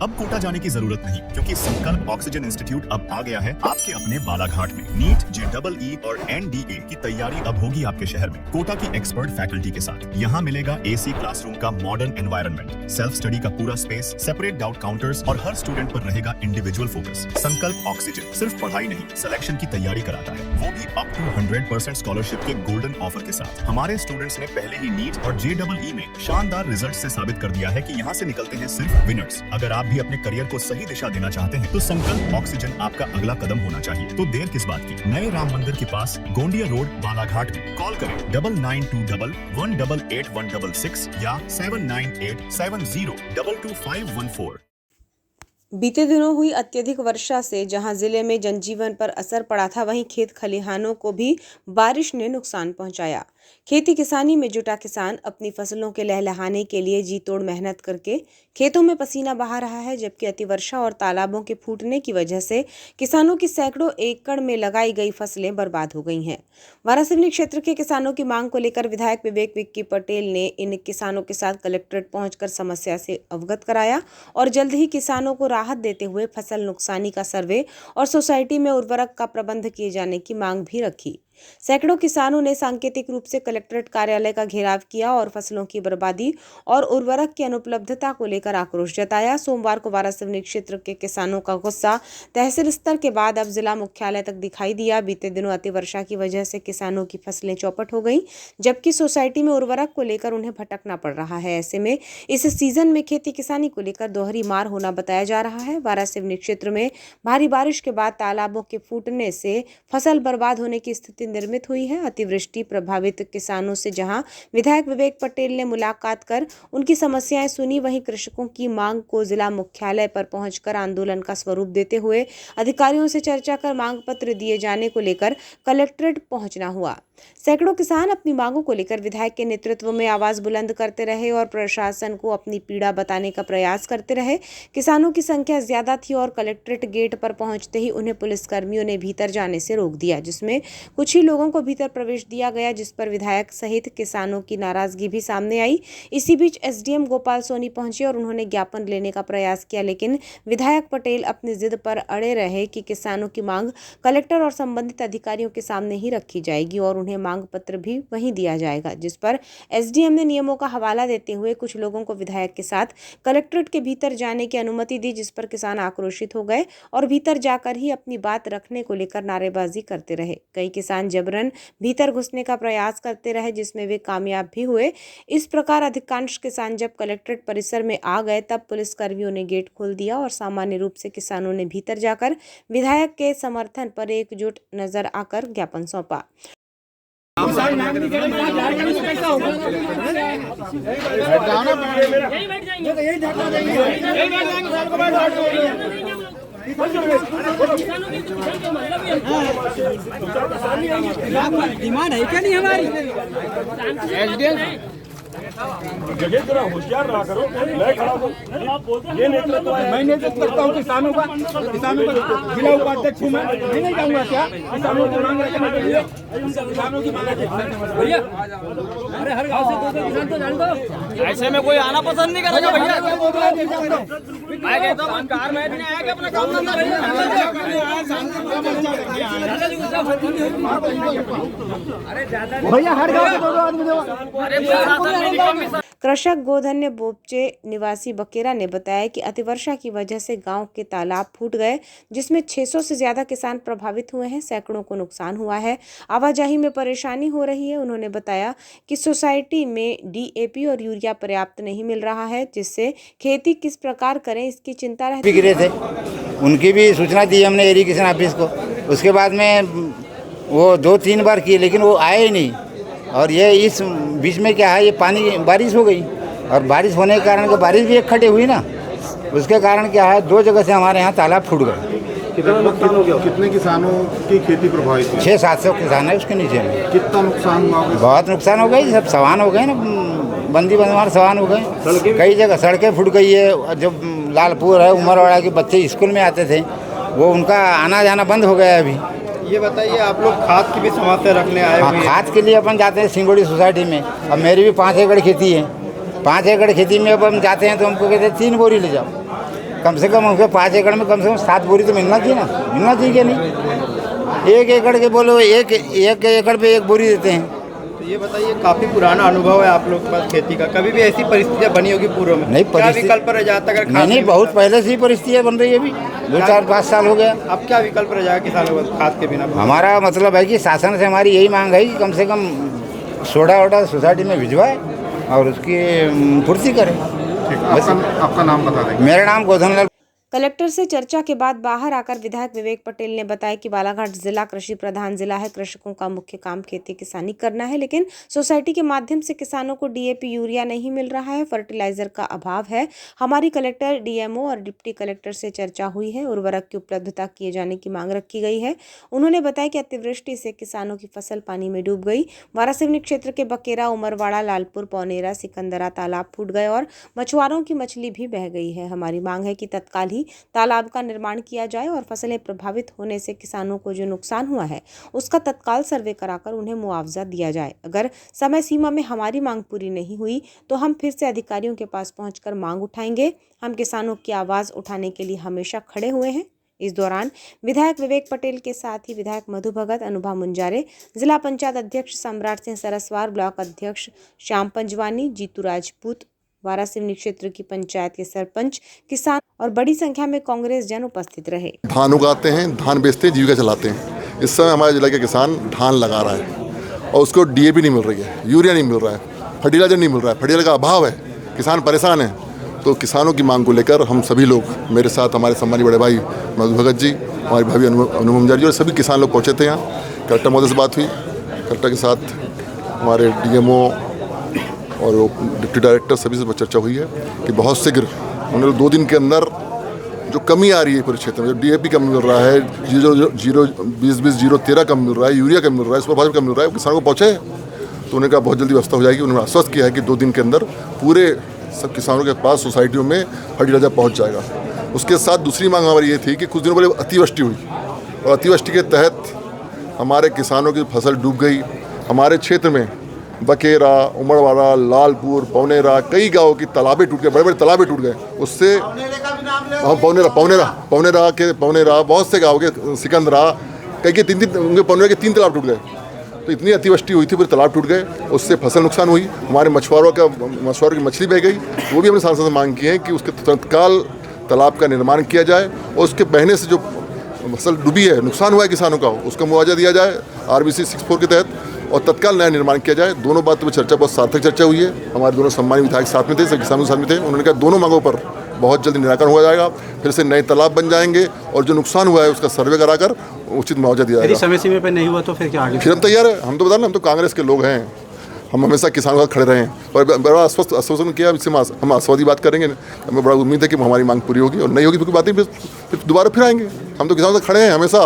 अब कोटा जाने की जरूरत नहीं, क्योंकि संकल्प ऑक्सीजन इंस्टीट्यूट अब आ गया है आपके अपने बालाघाट में। नीट, JEE और NDA की तैयारी अब होगी आपके शहर में, कोटा की एक्सपर्ट फैकल्टी के साथ। यहाँ मिलेगा AC क्लासरूम का मॉडर्न एनवायरनमेंट, सेल्फ स्टडी का पूरा स्पेस, सेपरेट डाउट काउंटर्स और हर स्टूडेंट पर रहेगा इंडिविजुअल फोकस। संकल्प ऑक्सीजन सिर्फ पढ़ाई नहीं, सिलेक्शन की तैयारी कराता है, वो भी अप टू 100% स्कॉलरशिप के गोल्डन ऑफर के साथ। हमारे स्टूडेंट्स ने पहले ही नीट और JEE में शानदार रिजल्ट से साबित कर दिया है कि यहाँ से निकलते हैं सिर्फ विनर्स। अगर आप भी अपने करियर को सही दिशा देना चाहते हैं तो संकल्प ऑक्सीजन आपका अगला कदम होना चाहिए। तो देर किस बात की, नए राम मंदिर के पास गोंडिया रोड बालाघाट में कॉल करें 9920188166 या 7987022514। बीते दिनों हुई अत्यधिक वर्षा से जहां जिले में जनजीवन पर असर पड़ा था, वहीं खेत खलिहानों को भी बारिश ने नुकसान पहुंचाया। खेती किसानी में जुटा किसान अपनी फसलों के लहलहाने के लिए जी तोड़ मेहनत करके खेतों में पसीना बहा रहा है, जबकि अतिवर्षा और तालाबों के फूटने की वजह से किसानों की सैकड़ों एकड़ में लगाई गई फसलें बर्बाद हो गई हैं। वारासिवनी क्षेत्र के किसानों की मांग को लेकर विधायक विवेक विक्की पटेल ने इन किसानों के साथ कलेक्ट्रेट पहुंचकर समस्या से अवगत कराया और जल्द ही किसानों को राहत देते हुए फसल नुकसानी का सर्वे और सोसाइटी में उर्वरक का प्रबंध किए जाने की मांग भी रखी। सैकड़ों किसानों ने सांकेतिक रूप से कलेक्ट्रेट कार्यालय का घेराव किया और फसलों की बर्बादी और उर्वरक की अनुपलब्धता को लेकर आक्रोश जताया। सोमवार को वारासिवनी क्षेत्र के किसानों का गुस्सा तहसील स्तर के बाद अब जिला मुख्यालय तक दिखाई दिया। बीते दिनों अतिवर्षा की वजह से किसानों की फसलें चौपट हो गईं, जबकि सोसाइटी में उर्वरक को लेकर उन्हें भटकना पड़ रहा है। ऐसे में इस सीजन में खेती किसानी को लेकर दोहरी मार होना बताया जा रहा है। वारासिवनी क्षेत्र में भारी बारिश के बाद तालाबों के फूटने से फसल बर्बाद होने की स्थिति निर्मित हुई है। अतिवृष्टि प्रभावित किसानों से जहां विधायक विवेक पटेल ने मुलाकात कर उनकी समस्याएं सुनी, वहीं कृषकों की मांग को जिला मुख्यालय पर पहुंचकर आंदोलन का स्वरूप देते हुए अधिकारियों से चर्चा कर मांग पत्र दिए जाने को लेकर कलेक्ट्रेट पहुंचना हुआ। सैकड़ों किसान अपनी मांगों को लेकर विधायक के नेतृत्व में आवाज बुलंद करते रहे और प्रशासन को अपनी पीड़ा बताने का प्रयास करते रहे। किसानों की संख्या ज्यादा थी और कलेक्ट्रेट गेट पर पहुंचते ही उन्हें पुलिसकर्मियों ने भीतर जाने से रोक दिया, जिसमें कुछ ही लोगों को भीतर प्रवेश दिया गया, जिस पर विधायक सहित किसानों की नाराजगी भी सामने आई। इसी बीच SDM गोपाल सोनी पहुंचे और उन्होंने ज्ञापन लेने का प्रयास किया, लेकिन विधायक पटेल अपनी जिद पर अड़े रहे कि किसानों की मांग कलेक्टर और संबंधित अधिकारियों के सामने ही रखी जाएगी और उन्हें मांग पत्र भी वहीं दिया जाएगा, जिस पर SDM ने नियमों का हवाला देते हुए कुछ लोगों को विधायक के साथ कलेक्ट्रेट के भीतर जाने की अनुमति दी, जिस पर किसान आक्रोशित हो गए और भीतर जाकर ही अपनी बात रखने को लेकर नारेबाजी करते रहे। कई किसान जबरन भीतर घुसने का प्रयास करते रहे, जिसमें वे कामयाब भी हुए। इस प्रकार अधिकांश किसान जब कलेक्ट्रेट परिसर में आ गए तब पुलिसकर्मियों ने गेट खोल दिया और सामान्य रूप से किसानों ने भीतर जाकर विधायक के समर्थन पर एकजुट नजर आकर ज्ञापन सौंपा। डिमांड है क्या नहीं हमारी? जगह जरा होशियार रहा करो, मैं खड़ा हूँ, ये नेतृत्व है। मैं नेतृत्व करता हूँ किसानों का जिला उपाध्यक्ष हूँ मैं नहीं जाऊँगा क्या किसानों की मांग रखने के लिए? किसानों की मांग भैया, अरे हर गाँव से 2 किसान तो जान दो, ऐसे में कोई आना पसंद नहीं करेगा भैया। मैं कहता हूँ कार में भी नहीं आया कि अपना काम करना भैया, हर गाँव से 2 आदमी दो। कृषक गोधन्य बोपचे निवासी बकेरा ने बताया कि अतिवर्षा की वजह से गांव के तालाब फूट गए, जिसमें 600 से ज्यादा किसान प्रभावित हुए हैं। सैकड़ों को नुकसान हुआ है, आवाजाही में परेशानी हो रही है। उन्होंने बताया कि सोसाइटी में DAP और यूरिया पर्याप्त नहीं मिल रहा है, जिससे खेती किस प्रकार करें इसकी चिंता रहती है। गिरे थे, उनकी भी सूचना दी हमने इरिगेशन ऑफिस को। उसके बाद में वो 2-3 बार किए, लेकिन वो आए ही नहीं। और ये इस बीच में क्या है, ये पानी बारिश हो गई और बारिश होने के कारण बारिश भी इकट्ठे हुई ना, उसके कारण क्या है 2 जगह से हमारे यहाँ तालाब फूट गए। कितना नुकसान हो गया? कितने किसानों की खेती प्रभावित हुई? 600-700 किसान है उसके नीचे में। कितना नुकसान हुआ? बहुत नुकसान हो गई, सब सवान हो गए ना, बंदी बनवार सवान हो गए। कई जगह सड़कें फूट गई है। जब लालपुर है, उमरवाड़ा के बच्चे स्कूल में आते थे, वो उनका आना जाना बंद हो गया है अभी। ये बताइए, आप लोग खाद की भी समस्या रखने आए हुए हैं? खाद के लिए अपन जाते हैं सिंगोड़ी सोसाइटी में। अब मेरी भी 5 एकड़ खेती है। 5 एकड़ खेती में अब हम जाते हैं तो हमको कहते हैं 3 बोरी ले जाओ। कम से कम उसको 5 एकड़ में कम से कम 7 बोरी तो मिलना चाहिए ना, मिलना चाहिए क्या नहीं। 1 एकड़ के बोलो एक एकड़ पे 1 बोरी देते हैं। तो ये बताइए, काफी पुराना अनुभव है आप लोग के पास खेती का, कभी भी ऐसी परिस्थितियाँ बनी होगी पूर्व में? नहीं, क्या विकल्प रह जाता अगर खाद नहीं, बहुत पहले से ही परिस्थितियाँ बन रही है, अभी 2-4-5 साल हो गया। अब क्या विकल्प रह जाएगा किसानों को खाद के बिना? हमारा मतलब है कि शासन से हमारी यही मांग है कि कम से कम सोडा वोडा सोसाइटी में भिजवाए और उसकी पूर्ति करें। बस। आपका नाम बता दें। मेरा नाम गोधन लाल। कलेक्टर से चर्चा के बाद बाहर आकर विधायक विवेक पटेल ने बताया कि बालाघाट जिला कृषि प्रधान जिला है। कृषकों का मुख्य काम खेती किसानी करना है, लेकिन सोसाइटी के माध्यम से किसानों को डीएपी यूरिया नहीं मिल रहा है, फर्टिलाइजर का अभाव है। हमारी कलेक्टर, डीएमओ और डिप्टी कलेक्टर से चर्चा हुई है। उर्वरक की उपलब्धता किए जाने की मांग रखी गई है। उन्होंने बताया कि अतिवृष्टि से किसानों की फसल पानी में डूब गई। वारासिवनी क्षेत्र के बकेरा, उमरवाड़ा, लालपुर, पौनेरा, सिकंदरा तालाब फूट गए और मछुआरों की मछली भी बह गई है। हमारी मांग है कि तत्काल ही तालाब का निर्माण किया जाए और फसलें प्रभावित होने से किसानों को जो नुकसान हुआ है उसका तत्काल सर्वे कराकर उन्हें मुआवजा दिया जाए। अगर समय सीमा में हमारी मांग पूरी नहीं हुई तो हम फिर से अधिकारियों के पास पहुंचकर मांग उठाएंगे। हम किसानों की आवाज़ उठाने के लिए हमेशा खड़े हुए हैं। इस दौरान विधायक विवेक पटेल के साथ ही विधायक मधु भगत, अनुभा मुंजारे, जिला पंचायत अध्यक्ष सम्राट सिंह सरस्वार, ब्लॉक अध्यक्ष श्याम पंजवानी, जीतू राजपूत, वारासिवनी क्षेत्र की पंचायत के सरपंच, किसान और बड़ी संख्या में कांग्रेस जन उपस्थित रहे। धान उगाते हैं, धान बेचते हैं, जीविका चलाते हैं। इस समय हमारे जिला के किसान धान लगा रहा है और उसको डीएपी नहीं मिल रही है, यूरिया नहीं मिल रहा है, फर्टिलाइजर नहीं मिल रहा है, फर्टिलाइजर का अभाव है, किसान परेशान है। तो किसानों की मांग को लेकर हम सभी लोग, मेरे साथ हमारे सम्मानीय बड़े भाई मधु भगत जी, हमारे भाभी अनुभा मुंजारी जी और सभी किसान लोग पहुँचे थे यहाँ। कलेक्टर महोदय से बात हुई, कलेक्टर के साथ हमारे डीएमओ और डिप्टी डायरेक्टर सभी से चर्चा हुई है कि बहुत शीघ्र उन्होंने 2 दिन के अंदर जो कमी आ रही है पूरे क्षेत्र में, जो डीएपी कम मिल रहा है, 0-20-0-13 कम मिल रहा है, यूरिया कम मिल रहा है, सुपर कम मिल रहा है, किसानों को पहुँचे। तो उन्होंने कहा बहुत जल्दी व्यवस्था हो जाएगी। उन्होंने आश्वस्त किया है कि 2 दिन के अंदर पूरे सब किसानों के पास सोसाइटियों में फर्टिलाइजर पहुँच जाएगा। उसके साथ दूसरी मांग हमारी ये थी कि कुछ दिनों पहले अतिवृष्टि हुई और अतिवृष्टि के तहत हमारे किसानों की फसल डूब गई। हमारे क्षेत्र में बकेरा, उमरवाड़ा, लालपुर, पौनेरा, कई गाँव की तालाबें टूट गए, बड़े बड़े तालाबें टूट गए। उससे पौनेरा बहुत से गाँव के, सिकंदरा, कई के 3 पौनेरा के 3 तालाब टूट गए। तो इतनी अतिवृष्टि हुई थी, पूरे तालाब टूट गए, उससे फसल नुकसान हुई। हमारे मछुआरों की मछली बह गई। वो भी हमने सांसद से मांग की है कि उसके तत्काल तालाब का निर्माण किया जाए और उसके बहने से जो फसल डूबी है, नुकसान हुआ है किसानों का, उसका मुआवजा दिया जाए RBC 64 के तहत और तत्काल नया निर्माण किया जाए। दोनों बातों पर चर्चा, बहुत सार्थक चर्चा हुई है। हमारे दोनों सम्मानित विधायक साथ में थे, सब किसानों साथ में थे। उन्होंने कहा दोनों मांगों पर बहुत जल्दी निराकरण हो जाएगा, फिर से नए तालाब बन जाएंगे और जो नुकसान हुआ है उसका सर्वे कराकर उचित मुआवजा दिया जाएगा। समय सीमा पर नहीं हुआ तो फिर क्या आगे? फिर हम तैयार है। हम तो बता रहे, हम तो कांग्रेस के लोग हैं, हम हमेशा किसानों के साथ खड़े रहे हैं और बड़ा आश्वासन किया। इससे हम आशावादी बात करेंगे। हमें बड़ा उम्मीद है कि हमारी मांग पूरी होगी और नहीं होगी तो बातें फिर दोबारा फिर आएंगे। हम तो किसानों से खड़े हैं हमेशा।